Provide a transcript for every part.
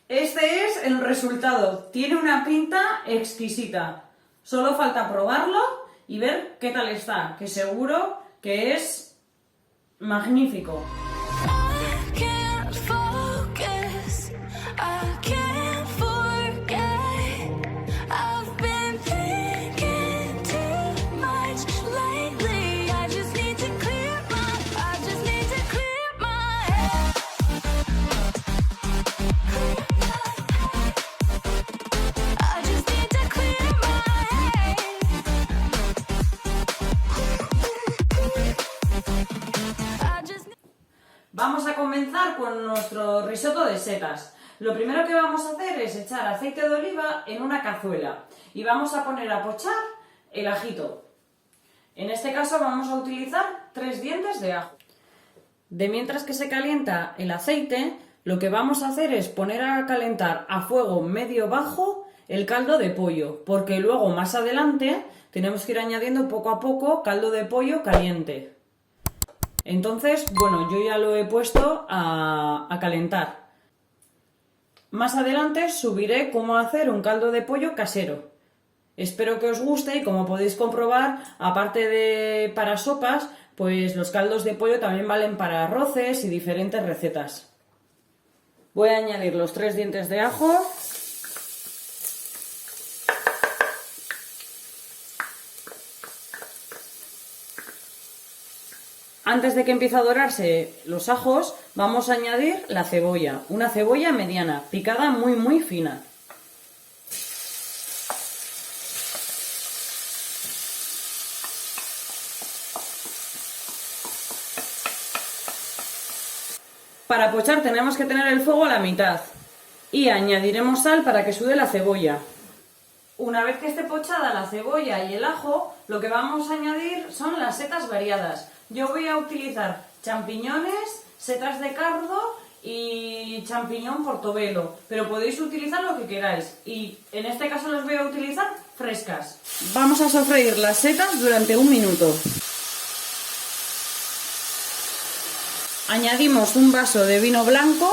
Este es el resultado. Tiene una pinta exquisita. Solo falta probarlo y ver qué tal está, que seguro que es magnífico. Vamos a comenzar con nuestro risotto de setas. Lo primero que vamos a hacer es echar aceite de oliva en una cazuela y vamos a poner a pochar el ajito. En este caso vamos a utilizar 3 dientes de ajo. De mientras que se calienta el aceite, lo que vamos a hacer es poner a calentar a fuego medio bajo el caldo de pollo, porque luego más adelante tenemos que ir añadiendo poco a poco caldo de pollo caliente. Entonces, bueno, yo ya lo he puesto a calentar. Más adelante subiré cómo hacer un caldo de pollo casero. Espero que os guste y como podéis comprobar, aparte de para sopas, pues los caldos de pollo también valen para arroces y diferentes recetas. Voy a añadir los 3 dientes de ajo. Antes de que empiece a dorarse los ajos, vamos a añadir la cebolla, una cebolla mediana, picada muy fina. Para pochar tenemos que tener el fuego a la mitad y añadiremos sal para que sude la cebolla. Una vez que esté pochada la cebolla y el ajo, lo que vamos a añadir son las setas variadas. Yo voy a utilizar champiñones, setas de cardo y champiñón portobelo, pero podéis utilizar lo que queráis y en este caso las voy a utilizar frescas. Vamos a sofreír las setas durante 1 minuto. Añadimos un vaso de vino blanco.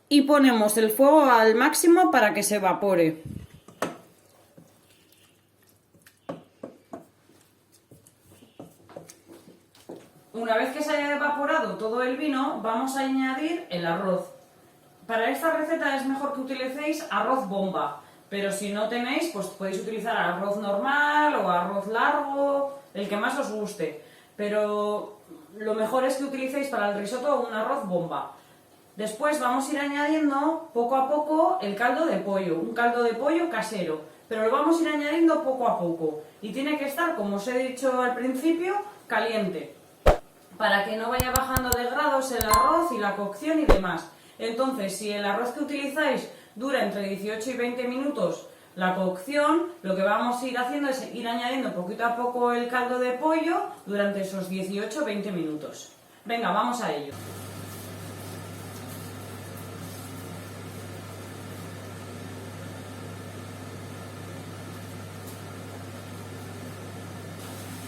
Y ponemos el fuego al máximo para que se evapore. Una vez que se haya evaporado todo el vino, vamos a añadir el arroz. Para esta receta es mejor que utilicéis arroz bomba, pero si no tenéis, pues podéis utilizar arroz normal o arroz largo, el que más os guste. Pero lo mejor es que utilicéis para el risotto un arroz bomba. Después vamos a ir añadiendo poco a poco el caldo de pollo, un caldo de pollo casero, pero lo vamos a ir añadiendo poco a poco y tiene que estar, como os he dicho al principio, caliente, para que no vaya bajando de grados el arroz y la cocción y demás. Entonces, si el arroz que utilizáis dura entre 18 y 20 minutos la cocción, lo que vamos a ir haciendo es ir añadiendo poquito a poco el caldo de pollo durante esos 18 o 20 minutos. Venga, vamos a ello.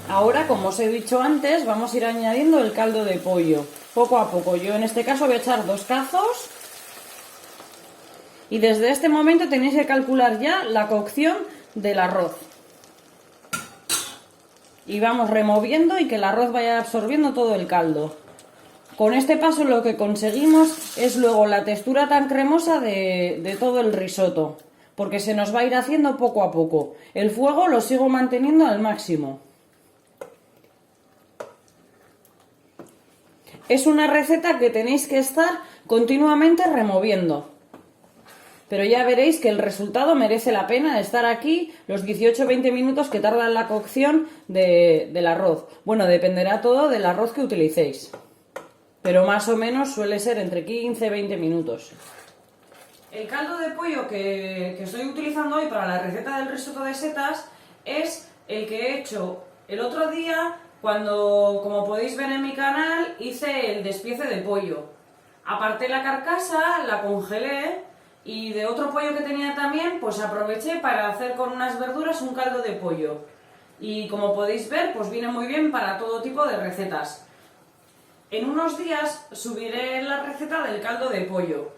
Ahora, como os he dicho antes, vamos a ir añadiendo el caldo de pollo, poco a poco. Yo en este caso voy a echar 2 cazos y desde este momento tenéis que calcular ya la cocción del arroz. Y vamos removiendo y que el arroz vaya absorbiendo todo el caldo. Con este paso lo que conseguimos es luego la textura tan cremosa de todo el risotto, porque se nos va a ir haciendo poco a poco. El fuego lo sigo manteniendo al máximo. Es una receta que tenéis que estar continuamente removiendo. Pero ya veréis que el resultado merece la pena de estar aquí los 18-20 minutos que tarda en la cocción del arroz. Bueno, dependerá todo del arroz que utilicéis. Pero más o menos suele ser entre 15-20 minutos. El caldo de pollo que estoy utilizando hoy para la receta del risotto de setas es el que he hecho el otro día cuando, como podéis ver en mi canal, hice el despiece de pollo. Aparté la carcasa, la congelé y de otro pollo que tenía también, pues aproveché para hacer con unas verduras un caldo de pollo. y como podéis ver, pues viene muy bien para todo tipo de recetas. En unos días subiré la receta del caldo de pollo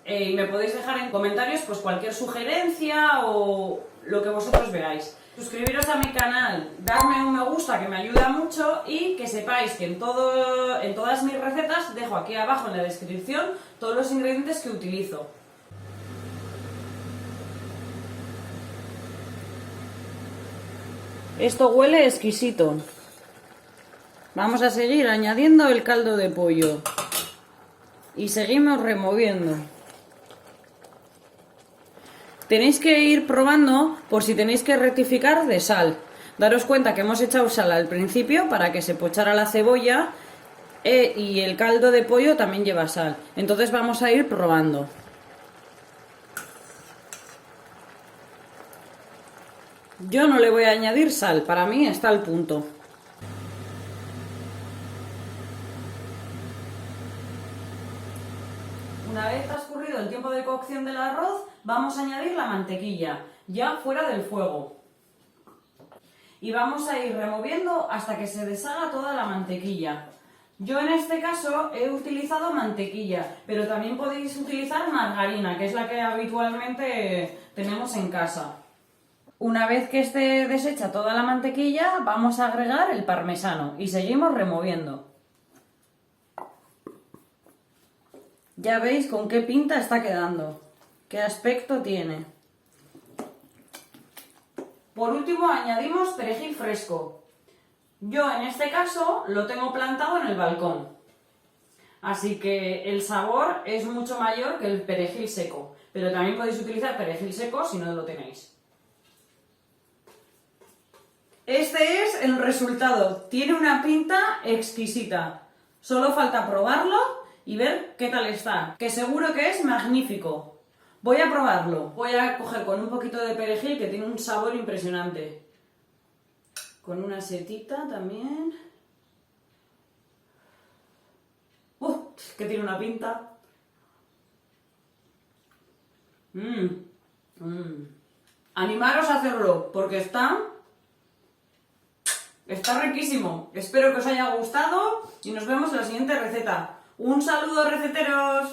y me podéis dejar en comentarios pues cualquier sugerencia o lo que vosotros veáis. Suscribiros a mi canal, darme un me gusta que me ayuda mucho y que sepáis que en todas mis recetas dejo aquí abajo en la descripción todos los ingredientes que utilizo. Esto huele exquisito. Vamos a seguir añadiendo el caldo de pollo y seguimos removiendo. Tenéis que ir probando por si tenéis que rectificar de sal. Daros cuenta que hemos echado sal al principio para que se pochara la cebolla y el caldo de pollo también lleva sal. Entonces vamos a ir probando. Yo no le voy a añadir sal, para mí está al punto. Una vez transcurrido el tiempo de cocción del arroz, vamos a añadir la mantequilla, ya fuera del fuego. Y vamos a ir removiendo hasta que se deshaga toda la mantequilla. Yo en este caso he utilizado mantequilla, pero también podéis utilizar margarina, que es la que habitualmente tenemos en casa. Una vez que esté deshecha toda la mantequilla, vamos a agregar el parmesano y seguimos removiendo. Ya veis con qué pinta está quedando, qué aspecto tiene. Por último añadimos perejil fresco. Yo en este caso lo tengo plantado en el balcón, así que el sabor es mucho mayor que el perejil seco, pero también podéis utilizar perejil seco si no lo tenéis. Este es el resultado, tiene una pinta exquisita, solo falta probarlo y ver qué tal está, que seguro que es magnífico. Voy a probarlo, voy a coger con un poquito de perejil que tiene un sabor impresionante. Con una setita también. Que tiene una pinta. Animaros a hacerlo, porque está riquísimo. Espero que os haya gustado y nos vemos en la siguiente receta. ¡Un saludo, receteros!